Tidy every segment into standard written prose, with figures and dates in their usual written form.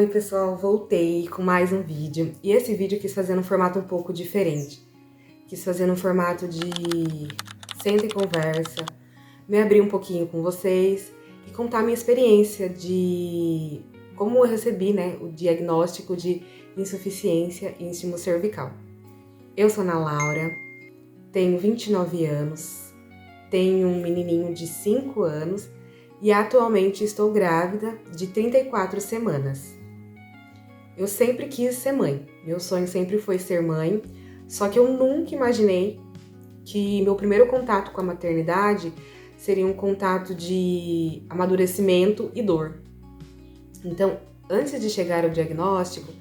Oi pessoal, voltei com mais um vídeo. E esse vídeo eu quis fazer num formato um pouco diferente. Quis fazer num formato de senta e conversa, me abrir um pouquinho com vocês e contar a minha experiência de como eu recebi, o diagnóstico de insuficiência íntima cervical. Eu sou Ana Laura, tenho 29 anos, tenho um menininho de 5 anos e atualmente estou grávida de 34 semanas. Eu sempre quis ser mãe, meu sonho sempre foi ser mãe, só que eu nunca imaginei que meu primeiro contato com a maternidade seria um contato de amadurecimento e dor. Então, antes de chegar ao diagnóstico,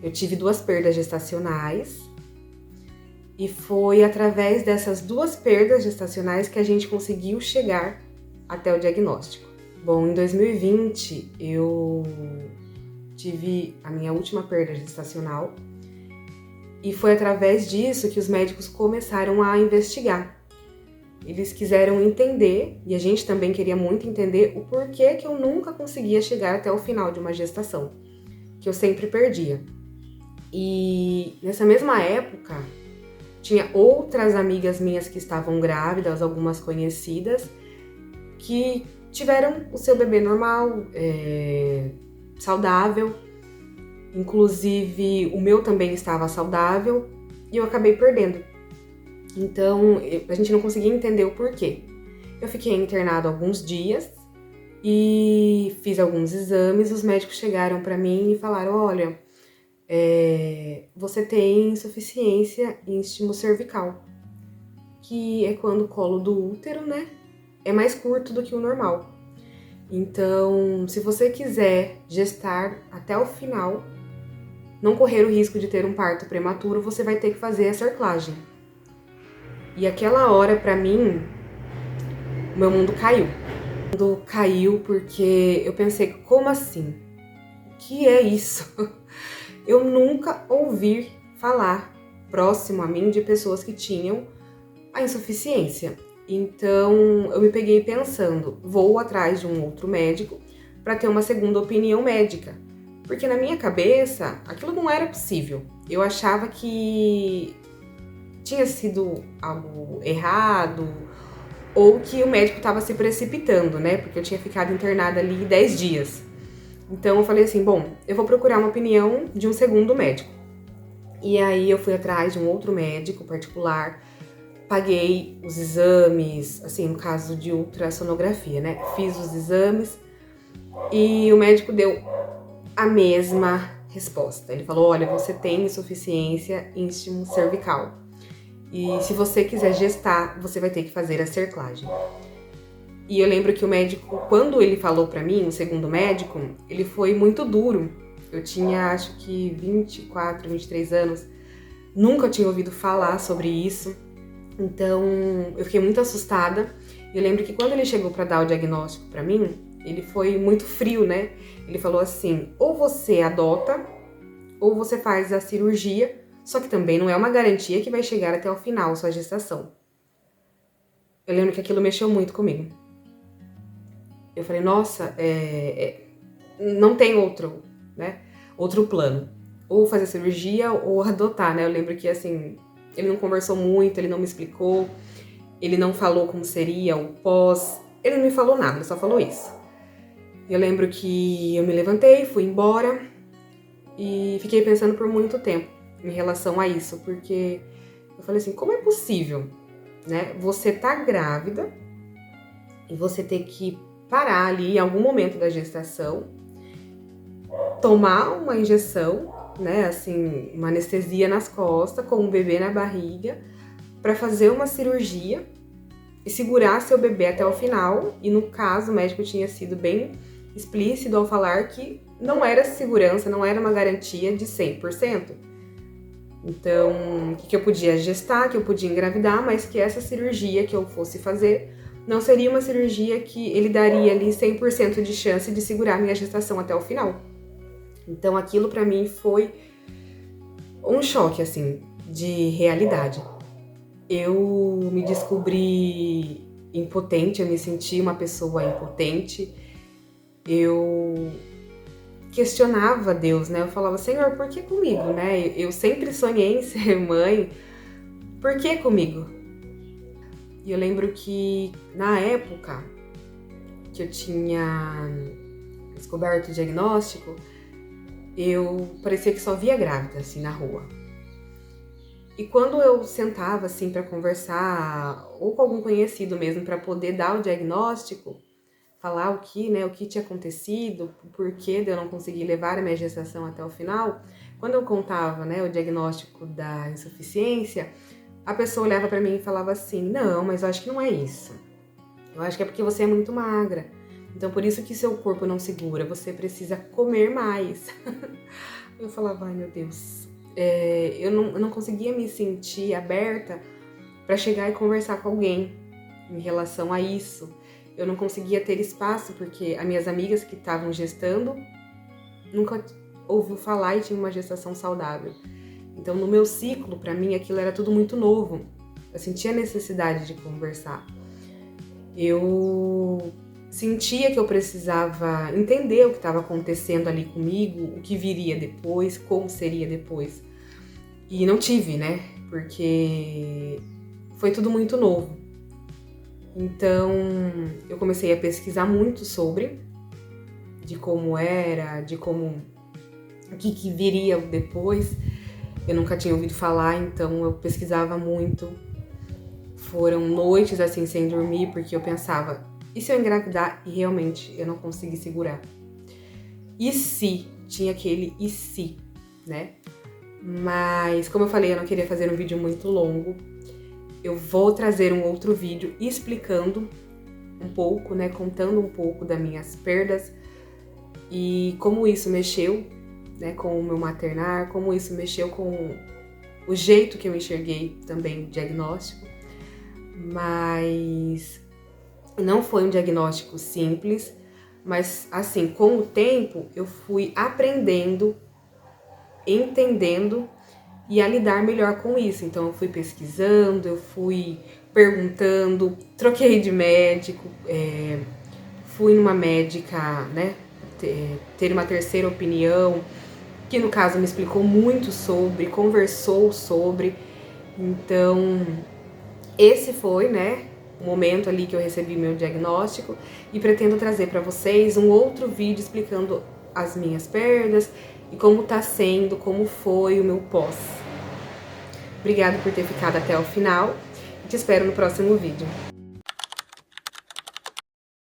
eu tive 2 perdas gestacionais e foi através dessas 2 perdas gestacionais que a gente conseguiu chegar até o diagnóstico. Bom, em 2020 eu tive a minha última perda gestacional e foi através disso que os médicos começaram a investigar. Eles quiseram entender, e a gente também queria muito entender, o porquê que eu nunca conseguia chegar até o final de uma gestação, que eu sempre perdia. E nessa mesma época, tinha outras amigas minhas que estavam grávidas, algumas conhecidas, que tiveram o seu bebê normal, saudável, inclusive o meu também estava saudável e eu acabei perdendo. Então a gente não conseguia entender o porquê. Eu fiquei internada alguns dias e fiz alguns exames. Os médicos chegaram para mim e falaram: olha, você tem insuficiência íntima-cervical, que é quando o colo do útero, é mais curto do que o normal. Então, se você quiser gestar até o final, não correr o risco de ter um parto prematuro, você vai ter que fazer a cerclagem. E aquela hora, pra mim, o meu mundo caiu. O mundo caiu porque eu pensei, como assim? O que é isso? Eu nunca ouvi falar próximo a mim de pessoas que tinham a insuficiência. Então, eu me peguei pensando, vou atrás de um outro médico para ter uma segunda opinião médica. Porque na minha cabeça, aquilo não era possível. Eu achava que tinha sido algo errado ou que o médico estava se precipitando, Porque eu tinha ficado internada ali 10 dias. Então, eu falei assim, bom, eu vou procurar uma opinião de um segundo médico. E aí, eu fui atrás de um outro médico particular, paguei os exames, assim, no caso de ultrassonografia, Fiz os exames e o médico deu a mesma resposta. Ele falou, olha, você tem insuficiência íntima-cervical. E se você quiser gestar, você vai ter que fazer a cerclagem. E eu lembro que o médico, quando ele falou pra mim, o segundo médico, ele foi muito duro. Eu tinha, acho que 24, 23 anos, nunca tinha ouvido falar sobre isso. Então, eu fiquei muito assustada. Eu lembro que quando ele chegou para dar o diagnóstico para mim, ele foi muito frio, Ele falou assim, ou você adota, ou você faz a cirurgia, só que também não é uma garantia que vai chegar até o final sua gestação. Eu lembro que aquilo mexeu muito comigo. Eu falei, nossa, não tem outro plano. Ou fazer cirurgia ou adotar, Eu lembro que, assim, ele não conversou muito, ele não me explicou, ele não falou como seria o pós, ele não me falou nada, ele só falou isso. Eu lembro que eu me levantei, fui embora e fiquei pensando por muito tempo em relação a isso, porque eu falei assim, como é possível, Você tá grávida e você ter que parar ali em algum momento da gestação, tomar uma injeção, assim, uma anestesia nas costas, com um bebê na barriga, para fazer uma cirurgia e segurar seu bebê até o final. E no caso, o médico tinha sido bem explícito ao falar que não era segurança, não era uma garantia de 100%. Então, que eu podia gestar, que eu podia engravidar, mas que essa cirurgia que eu fosse fazer não seria uma cirurgia que ele daria ali 100% de chance de segurar minha gestação até o final. Então, aquilo pra mim foi um choque, assim, de realidade. Eu me descobri impotente, eu me senti uma pessoa impotente. Eu questionava Deus, né? Eu falava, Senhor, por que comigo, né? Eu sempre sonhei em ser mãe, por que comigo? E eu lembro que na época que eu tinha descoberto o diagnóstico, eu parecia que só via grávida, assim, na rua. E quando eu sentava, assim, para conversar, ou com algum conhecido mesmo, para poder dar o diagnóstico, falar o que tinha acontecido, o porquê de eu não conseguir levar a minha gestação até o final, quando eu contava, né, o diagnóstico da insuficiência, a pessoa olhava para mim e falava assim, não, mas eu acho que não é isso. Eu acho que é porque você é muito magra. Então, por isso que seu corpo não segura, você precisa comer mais. Eu falava, ai meu Deus, eu não conseguia me sentir aberta para chegar e conversar com alguém em relação a isso. Eu não conseguia ter espaço porque as minhas amigas que estavam gestando nunca ouviu falar e tinha uma gestação saudável. Então, no meu ciclo, para mim, aquilo era tudo muito novo. Eu sentia necessidade de conversar. Eu sentia que eu precisava entender o que estava acontecendo ali comigo, o que viria depois, como seria depois. E não tive, né? Porque foi tudo muito novo. Então, eu comecei a pesquisar muito sobre, de como era, o que viria depois. Eu nunca tinha ouvido falar, então eu pesquisava muito. Foram noites assim sem dormir, porque eu pensava, e se eu engravidar e realmente eu não conseguir segurar? E se? Tinha aquele e se, né? Mas, como eu falei, eu não queria fazer um vídeo muito longo. Eu vou trazer um outro vídeo explicando um pouco, né? Contando um pouco das minhas perdas e como isso mexeu, né? Com o meu maternar, como isso mexeu com o jeito que eu enxerguei também o diagnóstico. Mas não foi um diagnóstico simples, mas assim, com o tempo eu fui aprendendo, entendendo e a lidar melhor com isso. Então eu fui pesquisando, eu fui perguntando, troquei de médico, fui numa médica, né, ter uma terceira opinião, que no caso me explicou muito sobre, conversou sobre. Então, esse foi, né, o momento ali que eu recebi meu diagnóstico e pretendo trazer para vocês um outro vídeo explicando as minhas perdas e como tá sendo, como foi o meu pós. Obrigada por ter ficado até o final e te espero no próximo vídeo.